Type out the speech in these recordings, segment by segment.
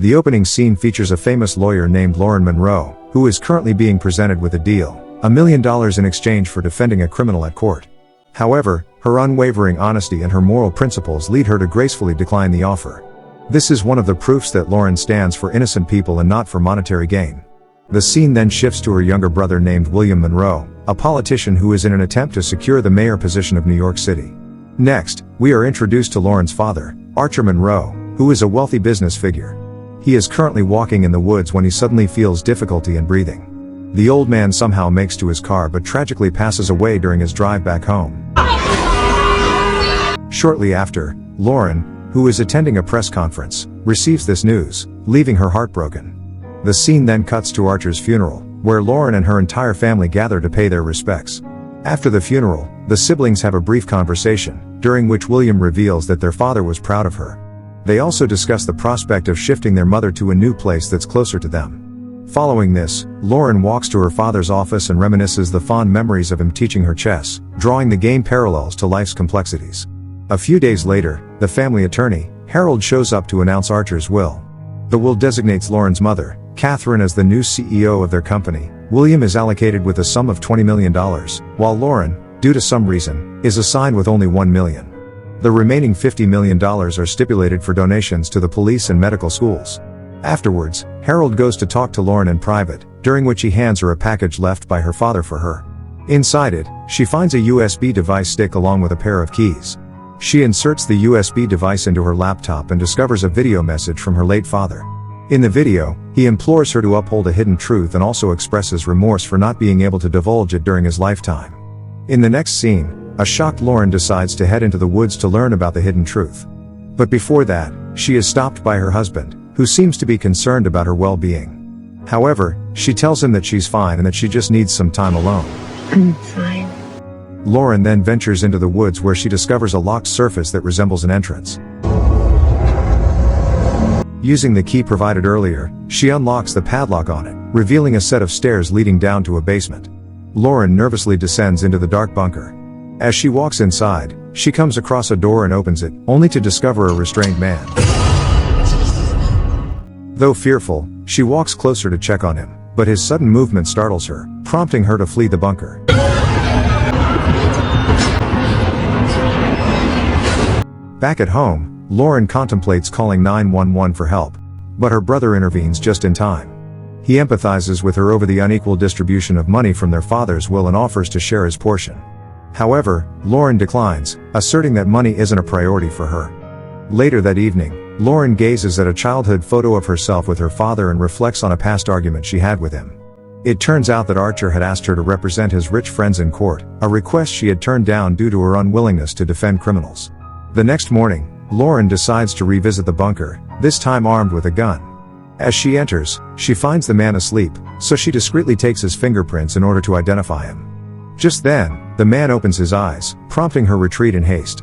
The opening scene features a famous lawyer named Lauren Monroe, who is currently being presented with a deal, $1 million in exchange for defending a criminal at court. However, her unwavering honesty and her moral principles lead her to gracefully decline the offer. This is one of the proofs that Lauren stands for innocent people and not for monetary gain. The scene then shifts to her younger brother named William Monroe, a politician who is in an attempt to secure the mayor position of New York City. Next, we are introduced to Lauren's father, Archer Monroe, who is a wealthy business figure. He is currently walking in the woods when he suddenly feels difficulty in breathing. The old man somehow makes to his car but tragically passes away during his drive back home. Shortly after, Lauren, who is attending a press conference, receives this news, leaving her heartbroken. The scene then cuts to Archer's funeral, where Lauren and her entire family gather to pay their respects. After the funeral, the siblings have a brief conversation, during which William reveals that their father was proud of her. They also discuss the prospect of shifting their mother to a new place that's closer to them. Following this, Lauren walks to her father's office and reminisces the fond memories of him teaching her chess, drawing the game parallels to life's complexities. A few days later, the family attorney, Harold, shows up to announce Archer's will. The will designates Lauren's mother, Catherine, as the new CEO of their company. William is allocated with a sum of $20 million, while Lauren, due to some reason, is assigned with only $1 million. The remaining $50 million are stipulated for donations to the police and medical schools. Afterwards, Harold goes to talk to Lauren in private, during which he hands her a package left by her father for her. Inside it, she finds a USB device stick along with a pair of keys. She inserts the USB device into her laptop and discovers a video message from her late father. In the video, he implores her to uphold a hidden truth and also expresses remorse for not being able to divulge it during his lifetime. In the next scene, a shocked Lauren decides to head into the woods to learn about the hidden truth. But before that, she is stopped by her husband, who seems to be concerned about her well-being. However, she tells him that she's fine and that she just needs some time alone. I'm fine. Lauren then ventures into the woods where she discovers a locked surface that resembles an entrance. Using the key provided earlier, she unlocks the padlock on it, revealing a set of stairs leading down to a basement. Lauren nervously descends into the dark bunker. As she walks inside, she comes across a door and opens it, only to discover a restrained man. Though fearful, she walks closer to check on him, but his sudden movement startles her, prompting her to flee the bunker. Back at home, Lauren contemplates calling 911 for help, but her brother intervenes just in time. He empathizes with her over the unequal distribution of money from their father's will and offers to share his portion. However, Lauren declines, asserting that money isn't a priority for her. Later that evening, Lauren gazes at a childhood photo of herself with her father and reflects on a past argument she had with him. It turns out that Archer had asked her to represent his rich friends in court, a request she had turned down due to her unwillingness to defend criminals. The next morning, Lauren decides to revisit the bunker, this time armed with a gun. As she enters, she finds the man asleep, so she discreetly takes his fingerprints in order to identify him. Just then, the man opens his eyes, prompting her retreat in haste.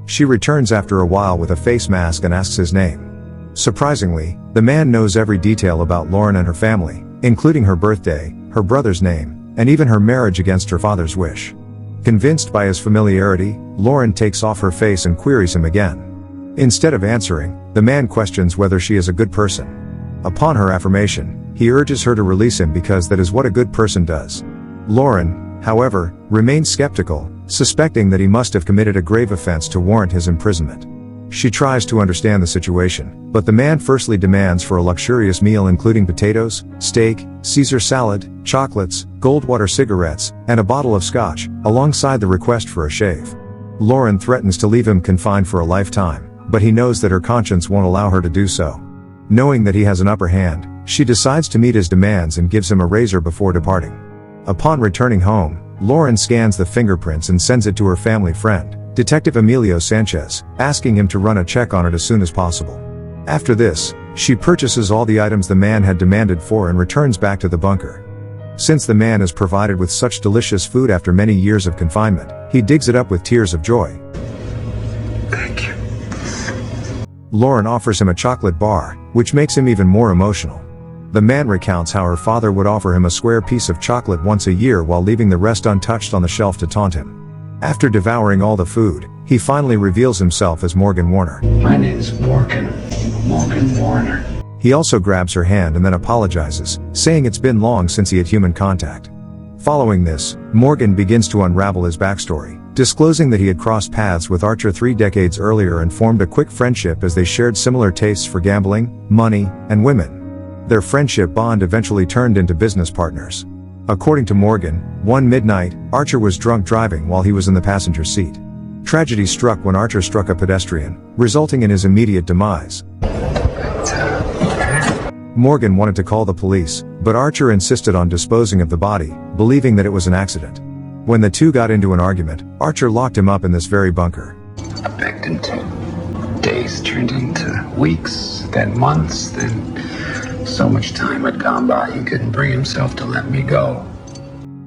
She returns after a while with a face mask and asks his name. Surprisingly, the man knows every detail about Lauren and her family, including her birthday, her brother's name, and even her marriage against her father's wish. Convinced by his familiarity, Lauren takes off her face and queries him again. Instead of answering, the man questions whether she is a good person. Upon her affirmation, he urges her to release him because that is what a good person does. Lauren, however, remains skeptical, suspecting that he must have committed a grave offense to warrant his imprisonment. She tries to understand the situation, but the man firstly demands for a luxurious meal including potatoes, steak, Caesar salad, chocolates, Goldwater cigarettes, and a bottle of scotch, alongside the request for a shave. Lauren threatens to leave him confined for a lifetime, but he knows that her conscience won't allow her to do so. Knowing that he has an upper hand, she decides to meet his demands and gives him a razor before departing. Upon returning home, Lauren scans the fingerprints and sends it to her family friend, Detective Emilio Sanchez, asking him to run a check on it as soon as possible. After this, she purchases all the items the man had demanded for and returns back to the bunker. Since the man is provided with such delicious food after many years of confinement, he digs it up with tears of joy. Thank you. Lauren offers him a chocolate bar, which makes him even more emotional. The man recounts how her father would offer him a square piece of chocolate once a year while leaving the rest untouched on the shelf to taunt him. After devouring all the food, he finally reveals himself as Morgan Warner. My name's Morgan Warner. He also grabs her hand and then apologizes, saying it's been long since he had human contact. Following this, Morgan begins to unravel his backstory, disclosing that he had crossed paths with Archer 3 decades earlier and formed a quick friendship as they shared similar tastes for gambling, money, and women. Their friendship bond eventually turned into business partners. According to Morgan, one midnight, Archer was drunk driving while he was in the passenger seat. Tragedy struck when Archer struck a pedestrian, resulting in his immediate demise. Morgan wanted to call the police, but Archer insisted on disposing of the body, believing that it was an accident. When the two got into an argument, Archer locked him up in this very bunker. I begged him to. Days turned into weeks, then months, then so much time had gone by he couldn't bring himself to let me go.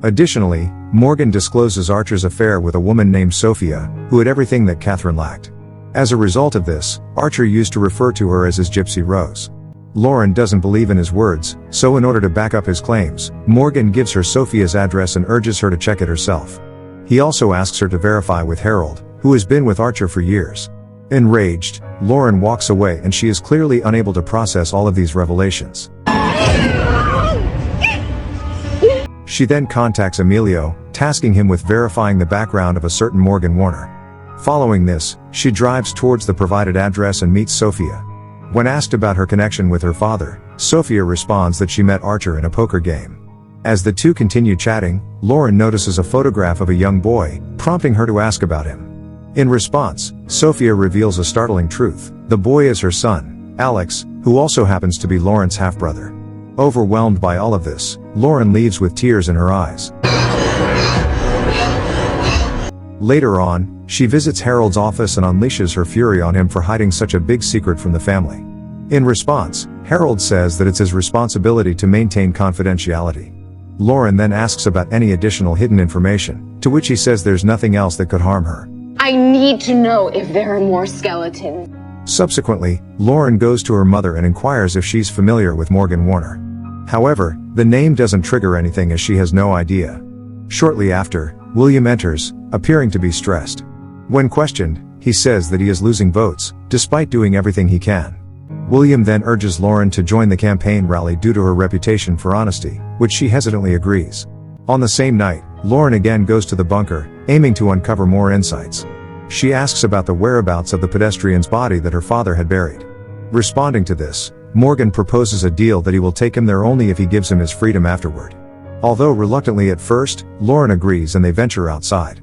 Additionally, Morgan discloses Archer's affair with a woman named Sophia, who had everything that Catherine lacked. As a result of this, Archer used to refer to her as his Gypsy Rose. Lauren doesn't believe in his words, so in order to back up his claims, Morgan gives her Sophia's address and urges her to check it herself. He also asks her to verify with Harold, who has been with Archer for years. Enraged, Lauren walks away and she is clearly unable to process all of these revelations. She then contacts Emilio, tasking him with verifying the background of a certain Morgan Warner. Following this, she drives towards the provided address and meets Sophia. When asked about her connection with her father, Sophia responds that she met Archer in a poker game. As the two continue chatting, Lauren notices a photograph of a young boy, prompting her to ask about him. In response, Sophia reveals a startling truth: the boy is her son, Alex, who also happens to be Lauren's half-brother. Overwhelmed by all of this, Lauren leaves with tears in her eyes. Later on, she visits Harold's office and unleashes her fury on him for hiding such a big secret from the family. In response, Harold says that it's his responsibility to maintain confidentiality. Lauren then asks about any additional hidden information, to which he says there's nothing else that could harm her. I need to know if there are more skeletons. Subsequently, Lauren goes to her mother and inquires if she's familiar with Morgan Warner. However, the name doesn't trigger anything as she has no idea. Shortly after, William enters, appearing to be stressed. When questioned, he says that he is losing votes, despite doing everything he can. William then urges Lauren to join the campaign rally due to her reputation for honesty, which she hesitantly agrees. On the same night, Lauren again goes to the bunker, aiming to uncover more insights. She asks about the whereabouts of the pedestrian's body that her father had buried. Responding to this, Morgan proposes a deal that he will take him there only if he gives him his freedom afterward. Although reluctantly at first, Lauren agrees and they venture outside.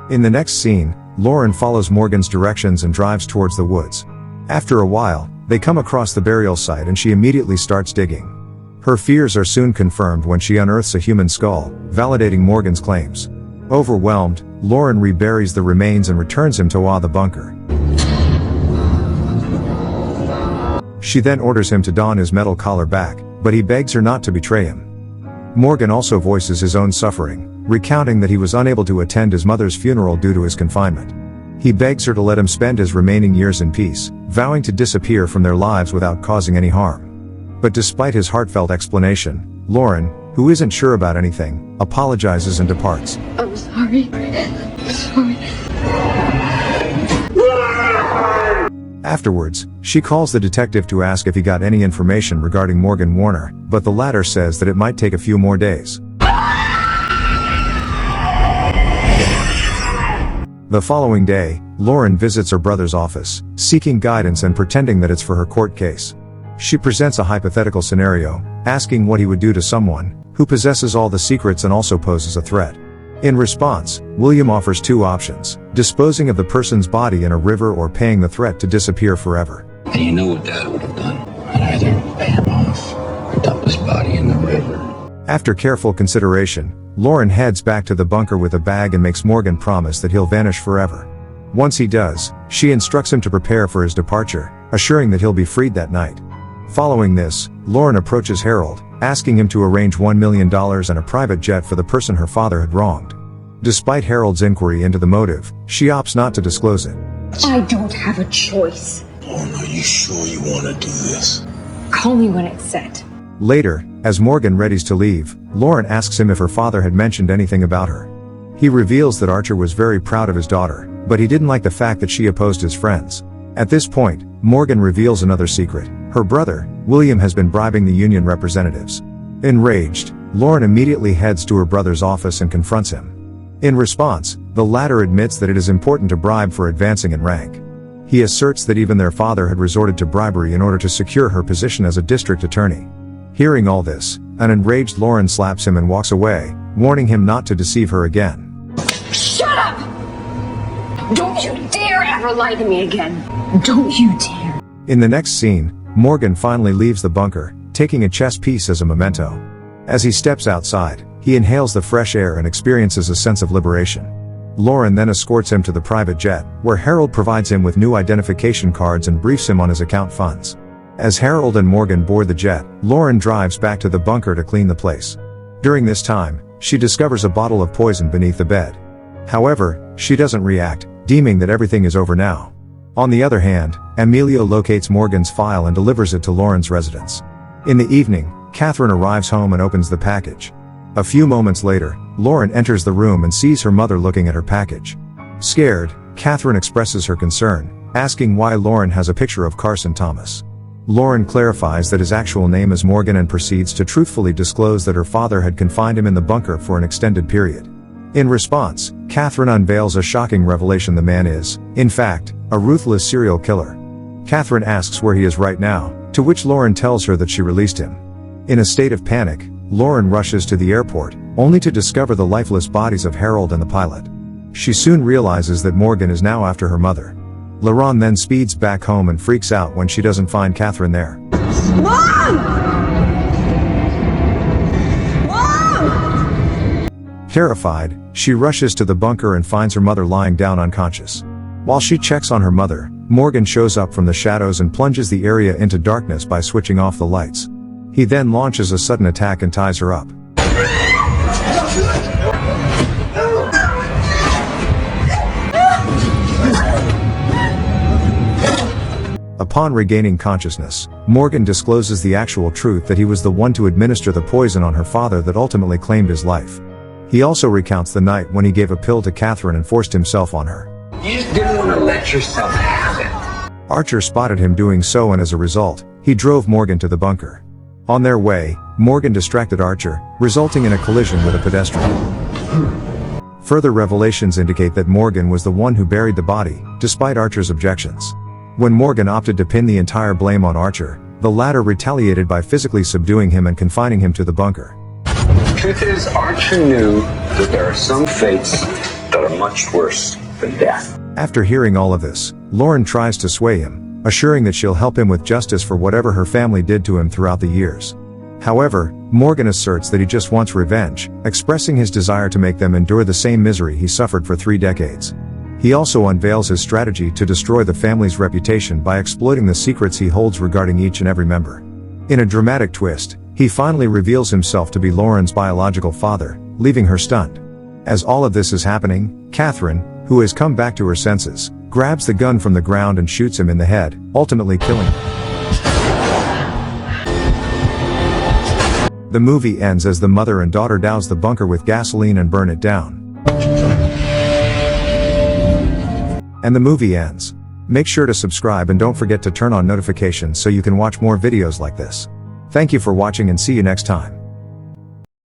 In the next scene, Lauren follows Morgan's directions and drives towards the woods. After a while, they come across the burial site and she immediately starts digging. Her fears are soon confirmed when she unearths a human skull, validating Morgan's claims. Overwhelmed, Lauren reburies the remains and returns him to the bunker. She then orders him to don his metal collar back, but he begs her not to betray him. Morgan also voices his own suffering, recounting that he was unable to attend his mother's funeral due to his confinement. He begs her to let him spend his remaining years in peace, vowing to disappear from their lives without causing any harm. But despite his heartfelt explanation, Lauren, who isn't sure about anything, apologizes and departs. I'm sorry. Sorry. Afterwards, she calls the detective to ask if he got any information regarding Morgan Warner, but the latter says that it might take a few more days. The following day, Lauren visits her brother's office, seeking guidance and pretending that it's for her court case. She presents a hypothetical scenario, asking what he would do to someone who possesses all the secrets and also poses a threat. In response, William offers two options: disposing of the person's body in a river or paying the threat to disappear forever. And you know what Dad would have done? I'd either pay him off or dump his body in the river. After careful consideration, Lauren heads back to the bunker with a bag and makes Morgan promise that he'll vanish forever. Once he does, she instructs him to prepare for his departure, assuring that he'll be freed that night. Following this, Lauren approaches Harold, asking him to arrange $1 million and a private jet for the person her father had wronged. Despite Harold's inquiry into the motive, she opts not to disclose it. I don't have a choice. Oh, no, you sure you want to do this? Call me when it's set. Later, as Morgan readies to leave, Lauren asks him if her father had mentioned anything about her. He reveals that Archer was very proud of his daughter, but he didn't like the fact that she opposed his friends. At this point, Morgan reveals another secret. Her brother, William, has been bribing the union representatives. Enraged, Lauren immediately heads to her brother's office and confronts him. In response, the latter admits that it is important to bribe for advancing in rank. He asserts that even their father had resorted to bribery in order to secure her position as a district attorney. Hearing all this, an enraged Lauren slaps him and walks away, warning him not to deceive her again. Shut up! Don't you dare ever lie to me again! Don't you dare! In the next scene, Morgan finally leaves the bunker, taking a chess piece as a memento. As he steps outside, he inhales the fresh air and experiences a sense of liberation. Lauren then escorts him to the private jet, where Harold provides him with new identification cards and briefs him on his account funds. As Harold and Morgan board the jet, Lauren drives back to the bunker to clean the place. During this time, she discovers a bottle of poison beneath the bed. However, she doesn't react, deeming that everything is over now. On the other hand, Emilio locates Morgan's file and delivers it to Lauren's residence. In the evening, Catherine arrives home and opens the package. A few moments later, Lauren enters the room and sees her mother looking at her package. Scared, Catherine expresses her concern, asking why Lauren has a picture of Carson Thomas. Lauren clarifies that his actual name is Morgan and proceeds to truthfully disclose that her father had confined him in the bunker for an extended period. In response, Catherine unveils a shocking revelation: the man is, in fact, a ruthless serial killer. Catherine asks where he is right now, to which Lauren tells her that she released him. In a state of panic, Lauren rushes to the airport, only to discover the lifeless bodies of Harold and the pilot. She soon realizes that Morgan is now after her mother. Lauren then speeds back home and freaks out when she doesn't find Catherine there. Mom! Mom! Terrified, she rushes to the bunker and finds her mother lying down unconscious. While she checks on her mother, Morgan shows up from the shadows and plunges the area into darkness by switching off the lights. He then launches a sudden attack and ties her up. Upon regaining consciousness, Morgan discloses the actual truth that he was the one to administer the poison on her father that ultimately claimed his life. He also recounts the night when he gave a pill to Catherine and forced himself on her. You just didn't want to let yourself have it. Archer spotted him doing so, and as a result, he drove Morgan to the bunker. On their way, Morgan distracted Archer, resulting in a collision with a pedestrian. Further revelations indicate that Morgan was the one who buried the body, despite Archer's objections. When Morgan opted to pin the entire blame on Archer, the latter retaliated by physically subduing him and confining him to the bunker. Truth is, Archer knew that there are some fates that are much worse than death. After hearing all of this, Lauren tries to sway him, assuring that she'll help him with justice for whatever her family did to him throughout the years. However, Morgan asserts that he just wants revenge, expressing his desire to make them endure the same misery he suffered for 3 decades. He also unveils his strategy to destroy the family's reputation by exploiting the secrets he holds regarding each and every member. In a dramatic twist, he finally reveals himself to be Lauren's biological father, leaving her stunned. As all of this is happening, Catherine, who has come back to her senses, grabs the gun from the ground and shoots him in the head, ultimately killing him. The movie ends as the mother and daughter douse the bunker with gasoline and burn it down. And the movie ends. Make sure to subscribe and don't forget to turn on notifications so you can watch more videos like this. Thank you for watching and see you next time.